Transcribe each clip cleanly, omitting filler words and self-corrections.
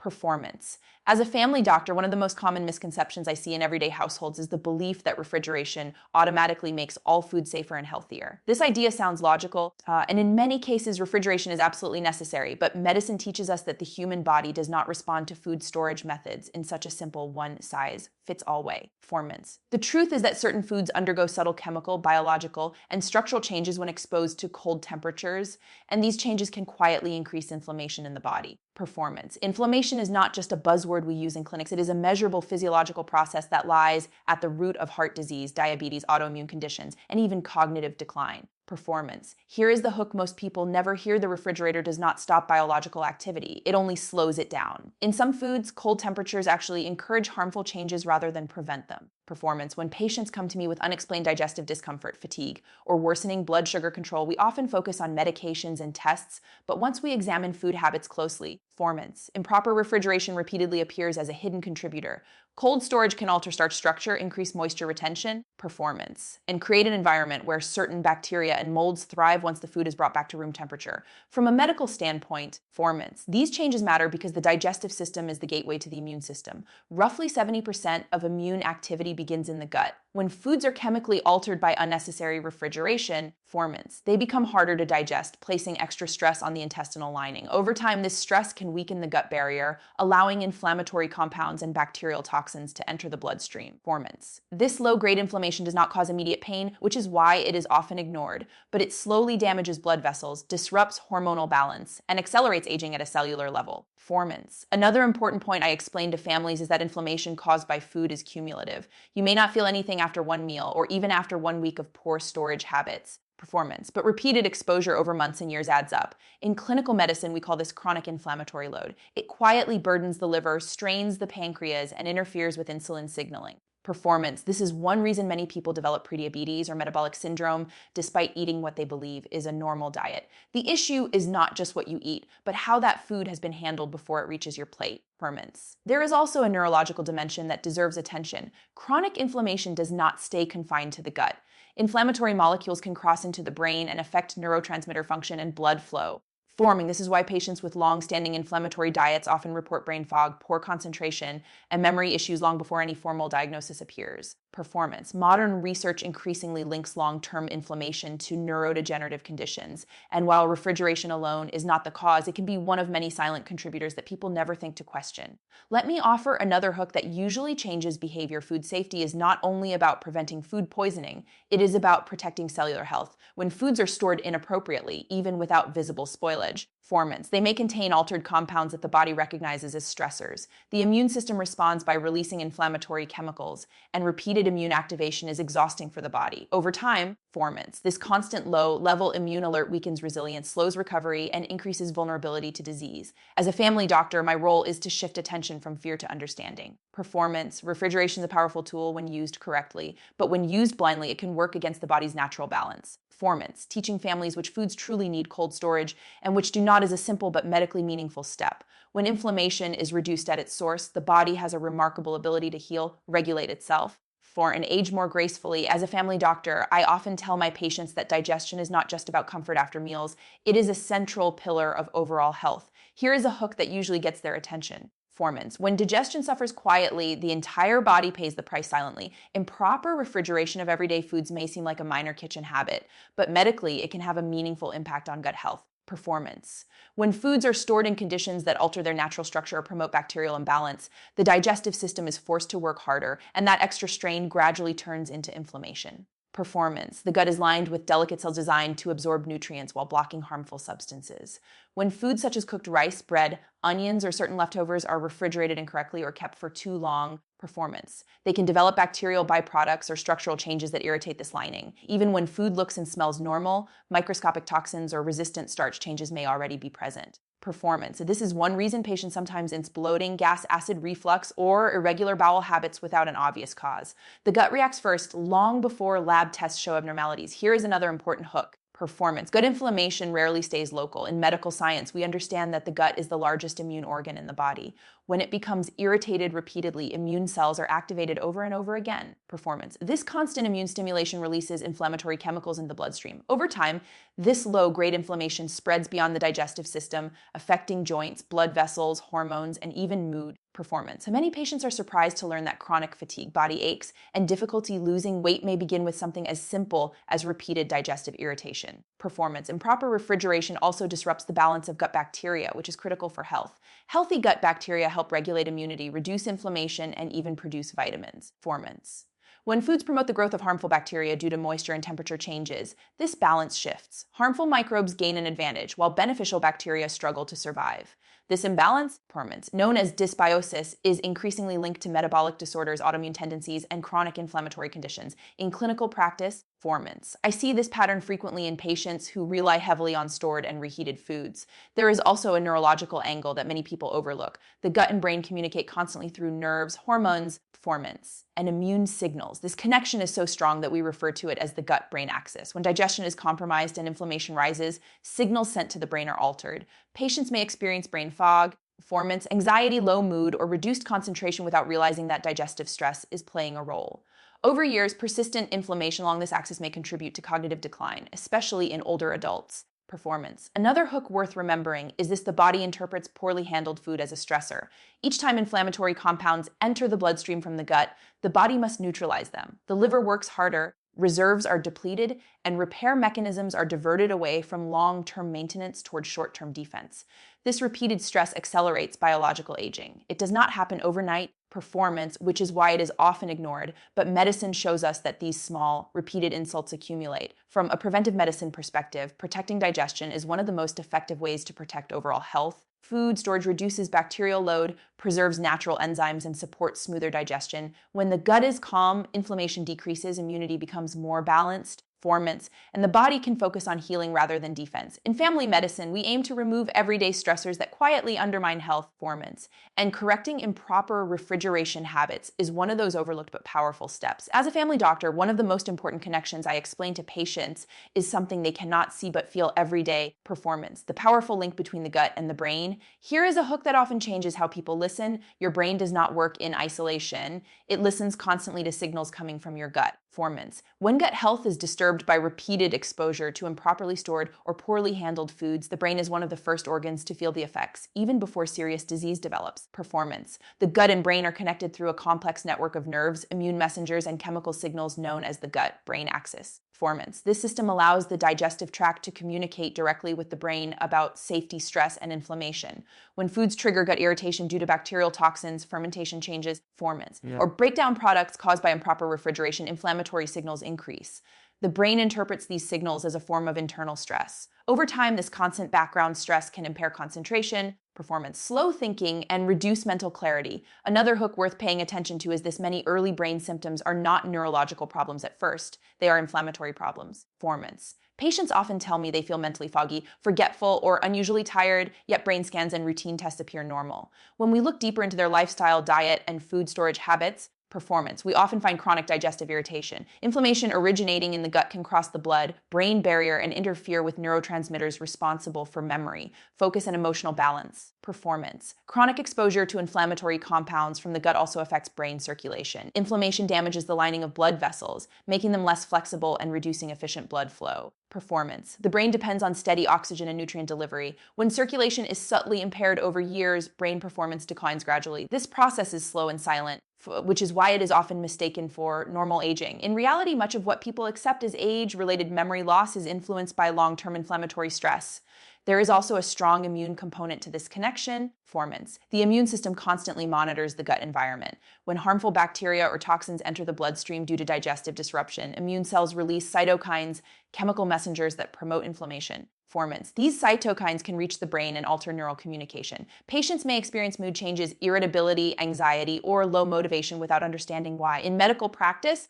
Performance. As a family doctor, one of the most common misconceptions I see in everyday households is the belief that refrigeration automatically makes all food safer and healthier. This idea sounds logical, and in many cases, refrigeration is absolutely necessary, but medicine teaches us that the human body does not respond to food storage methods in such a simple one-size-fits-all way. Performance. The truth is that certain foods undergo subtle chemical, biological, and structural changes when exposed to cold temperatures, and these changes can quietly increase inflammation in the body. Performance. Inflammation is not just a buzzword we use in clinics. It is a measurable physiological process that lies at the root of heart disease, diabetes, autoimmune conditions, and even cognitive decline. Performance. Here is the hook most people never hear: the refrigerator does not stop biological activity. It only slows it down. In some foods, cold temperatures actually encourage harmful changes rather than prevent them. Performance. When patients come to me with unexplained digestive discomfort, fatigue, or worsening blood sugar control, we often focus on medications and tests, but once we examine food habits closely, performance. Improper refrigeration repeatedly appears as a hidden contributor. Cold storage can alter starch structure, increase moisture retention, performance, and create an environment where certain bacteria and molds thrive once the food is brought back to room temperature. From a medical standpoint, performance. These changes matter because the digestive system is the gateway to the immune system. Roughly 70% of immune activity begins in the gut. When foods are chemically altered by unnecessary refrigeration, performance, they become harder to digest, placing extra stress on the intestinal lining. Over time, this stress can weaken the gut barrier, allowing inflammatory compounds and bacterial toxins to enter the bloodstream. Performance. This low-grade inflammation does not cause immediate pain, which is why it is often ignored, but it slowly damages blood vessels, disrupts hormonal balance, and accelerates aging at a cellular level. Performance. Another important point I explain to families is that inflammation caused by food is cumulative. You may not feel anything after one meal or even after 1 week of poor storage habits. Performance, but repeated exposure over months and years adds up. In clinical medicine, we call this chronic inflammatory load. It quietly burdens the liver, strains the pancreas, and interferes with insulin signaling. Performance. This is one reason many people develop prediabetes or metabolic syndrome despite eating what they believe is a normal diet. The issue is not just what you eat, but how that food has been handled before it reaches your plate. Performance. There is also a neurological dimension that deserves attention. Chronic inflammation does not stay confined to the gut. Inflammatory molecules can cross into the brain and affect neurotransmitter function and blood flow. This is why patients with long-standing inflammatory diets often report brain fog, poor concentration, and memory issues long before any formal diagnosis appears. Performance. Modern research increasingly links long-term inflammation to neurodegenerative conditions, and while refrigeration alone is not the cause, it can be one of many silent contributors that people never think to question. Let me offer another hook that usually changes behavior. Food safety is not only about preventing food poisoning, it is about protecting cellular health. When foods are stored inappropriately, even without visible spoilage, performance, they may contain altered compounds that the body recognizes as stressors. The immune system responds by releasing inflammatory chemicals, and repeated immune activation is exhausting for the body. Over time, performance, this constant low-level immune alert weakens resilience, slows recovery, and increases vulnerability to disease. As a family doctor, my role is to shift attention from fear to understanding. Performance. Refrigeration is a powerful tool when used correctly, but when used blindly, it can work against the body's natural balance. Performance. Teaching families which foods truly need cold storage and which do not is a simple but medically meaningful step. When inflammation is reduced at its source, the body has a remarkable ability to heal, regulate itself, and age more gracefully. As a family doctor, I often tell my patients that digestion is not just about comfort after meals. It is a central pillar of overall health. Here is a hook that usually gets their attention. Performance. When digestion suffers quietly, the entire body pays the price silently. Improper refrigeration of everyday foods may seem like a minor kitchen habit, but medically, it can have a meaningful impact on gut health. Performance. When foods are stored in conditions that alter their natural structure or promote bacterial imbalance, the digestive system is forced to work harder, and that extra strain gradually turns into inflammation. Performance. The gut is lined with delicate cells designed to absorb nutrients while blocking harmful substances. When foods such as cooked rice, bread, onions, or certain leftovers are refrigerated incorrectly or kept for too long, performance. They can develop bacterial byproducts or structural changes that irritate this lining. Even when food looks and smells normal, microscopic toxins or resistant starch changes may already be present. Performance. This is one reason patients sometimes ince bloating, gas, acid reflux, or irregular bowel habits without an obvious cause. The gut reacts first, long before lab tests show abnormalities. Here is another important hook. Performance. Gut inflammation rarely stays local. In medical science, we understand that the gut is the largest immune organ in the body. When it becomes irritated repeatedly, immune cells are activated over and over again. Performance. This constant immune stimulation releases inflammatory chemicals in the bloodstream. Over time, this low-grade inflammation spreads beyond the digestive system, affecting joints, blood vessels, hormones, and even mood. Performance. Many patients are surprised to learn that chronic fatigue, body aches, and difficulty losing weight may begin with something as simple as repeated digestive irritation. Performance. Improper refrigeration also disrupts the balance of gut bacteria, which is critical for health. Healthy gut bacteria help regulate immunity, reduce inflammation, and even produce vitamins. Performance. When foods promote the growth of harmful bacteria due to moisture and temperature changes, this balance shifts. Harmful microbes gain an advantage, while beneficial bacteria struggle to survive. This imbalance, performance, known as dysbiosis, is increasingly linked to metabolic disorders, autoimmune tendencies, and chronic inflammatory conditions. In clinical practice, performance. I see this pattern frequently in patients who rely heavily on stored and reheated foods. There is also a neurological angle that many people overlook. The gut and brain communicate constantly through nerves, hormones, performance, and immune signals. This connection is so strong that we refer to it as the gut-brain axis. When digestion is compromised and inflammation rises, signals sent to the brain are altered. Patients may experience brain fog, performance, anxiety, low mood, or reduced concentration without realizing that digestive stress is playing a role. Over years, persistent inflammation along this axis may contribute to cognitive decline, especially in older adults. Performance. Another hook worth remembering is the body interprets poorly handled food as a stressor. Each time inflammatory compounds enter the bloodstream from the gut, the body must neutralize them. The liver works harder, reserves are depleted, and repair mechanisms are diverted away from long-term maintenance toward short-term defense. This repeated stress accelerates biological aging. It does not happen overnight. Performance, which is why it is often ignored, but medicine shows us that these small, repeated insults accumulate. From a preventive medicine perspective, protecting digestion is one of the most effective ways to protect overall health. Food storage reduces bacterial load, preserves natural enzymes, and supports smoother digestion. When the gut is calm, inflammation decreases, immunity becomes more balanced, performance, and the body can focus on healing rather than defense. In family medicine, we aim to remove everyday stressors that quietly undermine health, performance, and correcting improper refrigeration habits is one of those overlooked but powerful steps. As a family doctor, one of the most important connections I explain to patients is something they cannot see but feel every day: performance, the powerful link between the gut and the brain. Here is a hook that often changes how people listen. Your brain does not work in isolation. It listens constantly to signals coming from your gut. Performance. When gut health is disturbed by repeated exposure to improperly stored or poorly handled foods, the brain is one of the first organs to feel the effects, even before serious disease develops. Performance. The gut and brain are connected through a complex network of nerves, immune messengers, and chemical signals known as the gut-brain axis. Performance. This system allows the digestive tract to communicate directly with the brain about safety, stress, and inflammation. When foods trigger gut irritation due to bacterial toxins, fermentation changes, performance, or break down products caused by improper refrigeration, inflammatory signals increase. The brain interprets these signals as a form of internal stress. Over time, this constant background stress can impair concentration, performance, slow thinking, and reduce mental clarity. Another hook worth paying attention to is this: many early brain symptoms are not neurological problems at first. They are inflammatory problems. Performance. Patients often tell me they feel mentally foggy, forgetful, or unusually tired, yet brain scans and routine tests appear normal. When we look deeper into their lifestyle, diet, and food storage habits, performance, we often find chronic digestive irritation. Inflammation originating in the gut can cross the blood-brain barrier and interfere with neurotransmitters responsible for memory, focus, and emotional balance. Performance. Chronic exposure to inflammatory compounds from the gut also affects brain circulation. Inflammation damages the lining of blood vessels, making them less flexible and reducing efficient blood flow. Performance. The brain depends on steady oxygen and nutrient delivery. When circulation is subtly impaired over years, brain performance declines gradually. This process is slow and silent, which is why it is often mistaken for normal aging. In reality, much of what people accept as age-related memory loss is influenced by long-term inflammatory stress. There is also a strong immune component to this connection: performance. The immune system constantly monitors the gut environment. When harmful bacteria or toxins enter the bloodstream due to digestive disruption, immune cells release cytokines, chemical messengers that promote inflammation. Performance. These cytokines can reach the brain and alter neural communication. Patients may experience mood changes, irritability, anxiety, or low motivation without understanding why. In medical practice,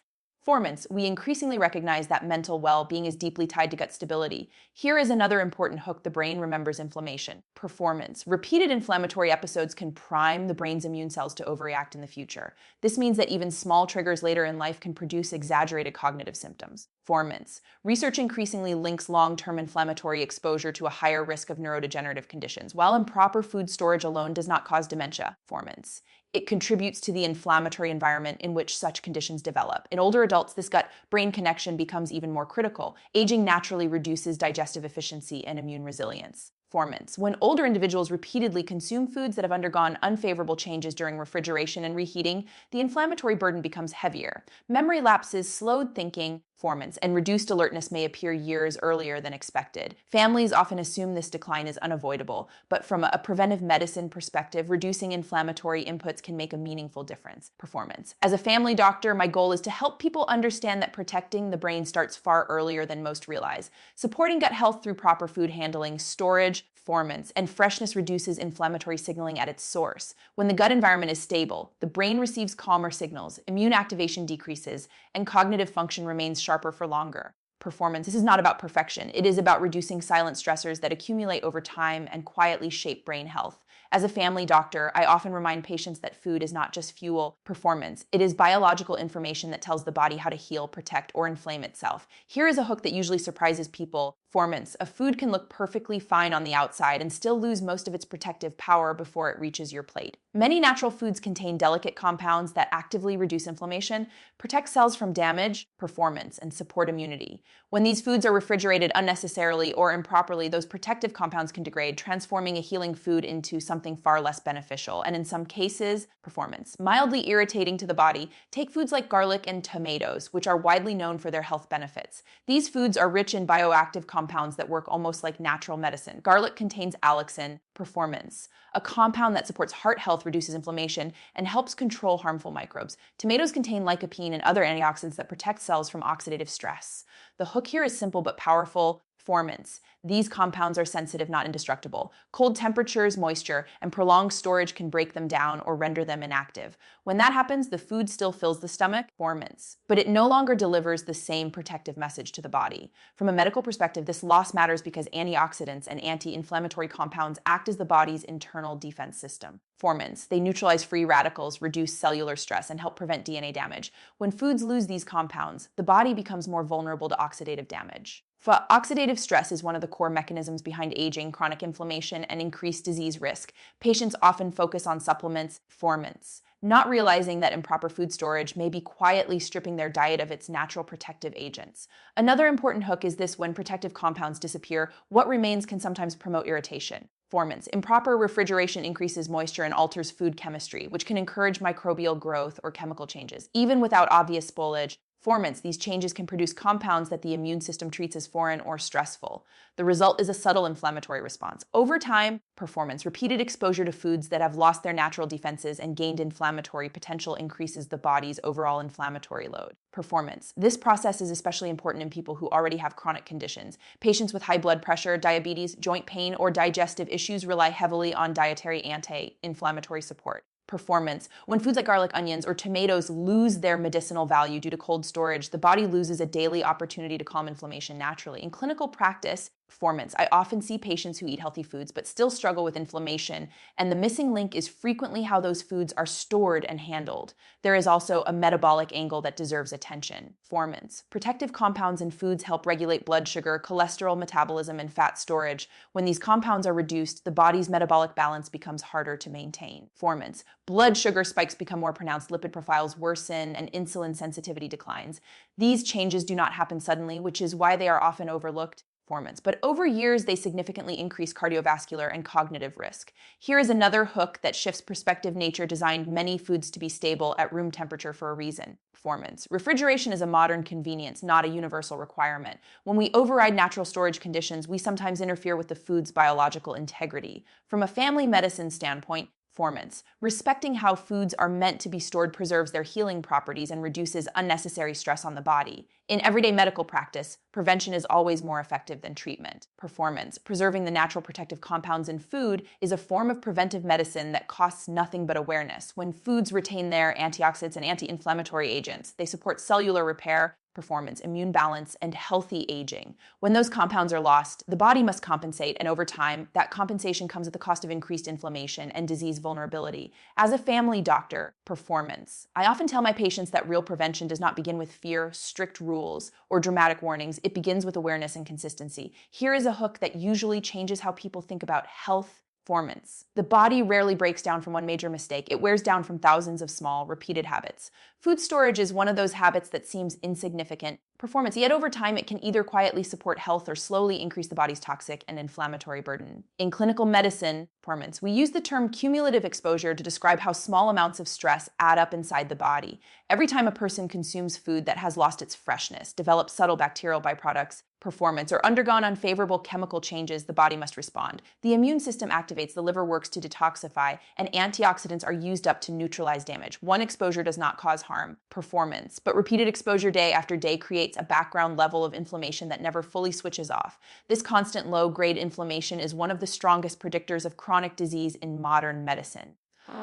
performance, we increasingly recognize that mental well-being is deeply tied to gut stability. Here is another important hook: the brain remembers inflammation. Performance. Repeated inflammatory episodes can prime the brain's immune cells to overreact in the future. This means that even small triggers later in life can produce exaggerated cognitive symptoms. Performance. Research increasingly links long-term inflammatory exposure to a higher risk of neurodegenerative conditions, while improper food storage alone does not cause dementia. Performance. It contributes to the inflammatory environment in which such conditions develop. In older adults, this gut-brain connection becomes even more critical. Aging naturally reduces digestive efficiency and immune resilience. Performance. When older individuals repeatedly consume foods that have undergone unfavorable changes during refrigeration and reheating, the inflammatory burden becomes heavier. Memory lapses, slowed thinking, performance, and reduced alertness may appear years earlier than expected. Families often assume this decline is unavoidable, but from a preventive medicine perspective, reducing inflammatory inputs can make a meaningful difference. Performance. As a family doctor, my goal is to help people understand that protecting the brain starts far earlier than most realize. Supporting gut health through proper food handling, storage, performance, and freshness reduces inflammatory signaling at its source. When the gut environment is stable, the brain receives calmer signals, immune activation decreases, and cognitive function remains sharper for longer. Performance. This is not about perfection. It is about reducing silent stressors that accumulate over time and quietly shape brain health. As a family doctor, I often remind patients that food is not just fuel. Performance. It is biological information that tells the body how to heal, protect, or inflame itself. Here is a hook that usually surprises people. Performance. A food can look perfectly fine on the outside and still lose most of its protective power before it reaches your plate. Many natural foods contain delicate compounds that actively reduce inflammation, protect cells from damage, performance, and support immunity. When these foods are refrigerated unnecessarily or improperly, those protective compounds can degrade, transforming a healing food into something far less beneficial, and in some cases, performance. Mildly irritating to the body, take foods like garlic and tomatoes, which are widely known for their health benefits. These foods are rich in bioactive compounds that work almost like natural medicine. Garlic contains allicin, performance, a compound that supports heart health, reduces inflammation, and helps control harmful microbes. Tomatoes contain lycopene and other antioxidants that protect cells from oxidative stress. The hook here is simple but powerful. Performance. These compounds are sensitive, not indestructible. Cold temperatures, moisture, and prolonged storage can break them down or render them inactive. When that happens, the food still fills the stomach, performance, but it no longer delivers the same protective message to the body. From a medical perspective, this loss matters because antioxidants and anti-inflammatory compounds act as the body's internal defense system. Performance. They neutralize free radicals, reduce cellular stress, and help prevent DNA damage. When foods lose these compounds, the body becomes more vulnerable to oxidative damage. Oxidative stress is one of the core mechanisms behind aging, chronic inflammation, and increased disease risk. Patients often focus on supplements, performance, not realizing that improper food storage may be quietly stripping their diet of its natural protective agents. Another important hook is this: when protective compounds disappear, what remains can sometimes promote irritation. Performance. Improper refrigeration increases moisture and alters food chemistry, which can encourage microbial growth or chemical changes. Even without obvious spoilage, performance, these changes can produce compounds that the immune system treats as foreign or stressful. The result is a subtle inflammatory response. Over time, performance, repeated exposure to foods that have lost their natural defenses and gained inflammatory potential increases the body's overall inflammatory load. Performance. This process is especially important in people who already have chronic conditions. Patients with high blood pressure, diabetes, joint pain, or digestive issues rely heavily on dietary anti-inflammatory support. Performance. When foods like garlic, onions, or tomatoes lose their medicinal value due to cold storage, the body loses a daily opportunity to calm inflammation naturally. In clinical practice, performance. I often see patients who eat healthy foods but still struggle with inflammation, and the missing link is frequently how those foods are stored and handled. There is also a metabolic angle that deserves attention. Performance. Protective compounds in foods help regulate blood sugar, cholesterol metabolism, and fat storage. When these compounds are reduced, the body's metabolic balance becomes harder to maintain. Performance. Blood sugar spikes become more pronounced, lipid profiles worsen, and insulin sensitivity declines. These changes do not happen suddenly, which is why they are often overlooked. Performance. But over years, they significantly increase cardiovascular and cognitive risk. Here is another hook that shifts perspective. Nature designed many foods to be stable at room temperature for a reason. Performance. Refrigeration is a modern convenience, not a universal requirement. When we override natural storage conditions, we sometimes interfere with the food's biological integrity. From a family medicine standpoint, performance. Respecting how foods are meant to be stored preserves their healing properties and reduces unnecessary stress on the body. In everyday medical practice, prevention is always more effective than treatment. Performance. Preserving the natural protective compounds in food is a form of preventive medicine that costs nothing but awareness. When foods retain their antioxidants and anti-inflammatory agents, they support cellular repair, performance, immune balance, and healthy aging. When those compounds are lost, the body must compensate, and over time, that compensation comes at the cost of increased inflammation and disease vulnerability. As a family doctor, performance. I often tell my patients that real prevention does not begin with fear, strict rules, or dramatic warnings. It begins with awareness and consistency. Here is a hook that usually changes how people think about health. Performance. The body rarely breaks down from one major mistake. It wears down from thousands of small, repeated habits. Food storage is one of those habits that seems insignificant. Performance, yet over time, it can either quietly support health or slowly increase the body's toxic and inflammatory burden. In clinical medicine, performance, we use the term cumulative exposure to describe how small amounts of stress add up inside the body. Every time a person consumes food that has lost its freshness, developed subtle bacterial byproducts, performance, or undergone unfavorable chemical changes, the body must respond. The immune system activates, the liver works to detoxify, and antioxidants are used up to neutralize damage. One exposure does not cause harm, performance, but repeated exposure day after day creates a background level of inflammation that never fully switches off. This constant low-grade inflammation is one of the strongest predictors of chronic disease in modern medicine.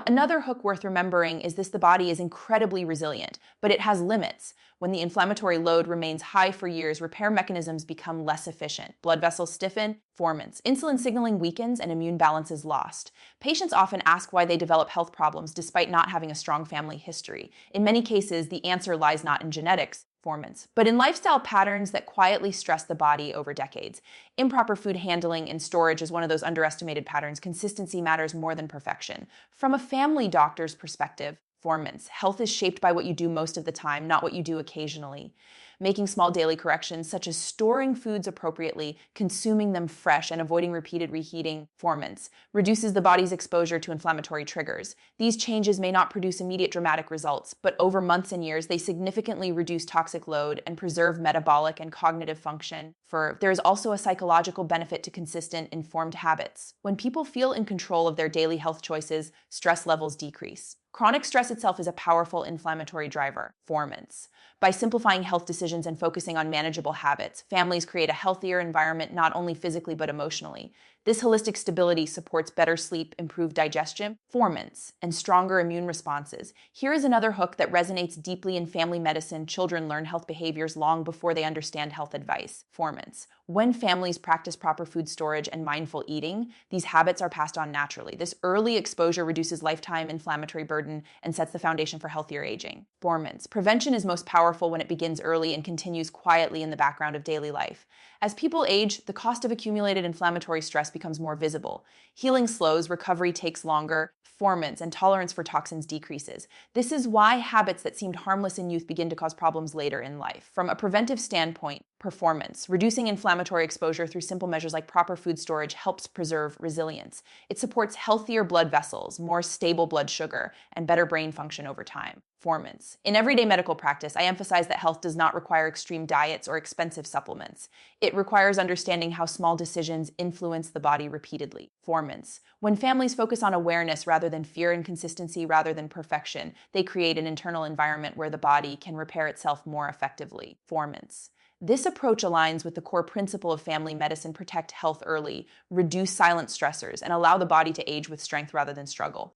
Another hook worth remembering is the body is incredibly resilient, but it has limits. When the inflammatory load remains high for years, repair mechanisms become less efficient. Blood vessels stiffen, performance. Insulin signaling weakens, and immune balance is lost. Patients often ask why they develop health problems despite not having a strong family history. In many cases, the answer lies not in genetics, performance, but in lifestyle patterns that quietly stress the body over decades. Improper food handling and storage is one of those underestimated patterns. Consistency matters more than perfection. From a family doctor's perspective, performance, health is shaped by what you do most of the time, not what you do occasionally. Making small daily corrections, such as storing foods appropriately, consuming them fresh, and avoiding repeated reheating, performance, reduces the body's exposure to inflammatory triggers. These changes may not produce immediate dramatic results, but over months and years, they significantly reduce toxic load and preserve metabolic and cognitive function. There is also a psychological benefit to consistent, informed habits. When people feel in control of their daily health choices, stress levels decrease. Chronic stress itself is a powerful inflammatory driver, performance. By simplifying health decisions and focusing on manageable habits, families create a healthier environment not only physically but emotionally. This holistic stability supports better sleep, improved digestion, performance, and stronger immune responses. Here is another hook that resonates deeply in family medicine. Children learn health behaviors long before they understand health advice. Performance. When families practice proper food storage and mindful eating, these habits are passed on naturally. This early exposure reduces lifetime inflammatory burden and sets the foundation for healthier aging. Performance. Prevention is most powerful when it begins early and continues quietly in the background of daily life. As people age, the cost of accumulated inflammatory stress becomes more visible. Healing slows, recovery takes longer, performance and tolerance for toxins decreases. This is why habits that seemed harmless in youth begin to cause problems later in life. From a preventive standpoint, performance, reducing inflammatory exposure through simple measures like proper food storage helps preserve resilience. It supports healthier blood vessels, more stable blood sugar, and better brain function over time. Performance. In everyday medical practice, I emphasize that health does not require extreme diets or expensive supplements. It requires understanding how small decisions influence the body repeatedly. Performance. When families focus on awareness rather than fear and consistency rather than perfection, they create an internal environment where the body can repair itself more effectively. Performance. This approach aligns with the core principle of family medicine: protect health early, reduce silent stressors, and allow the body to age with strength rather than struggle.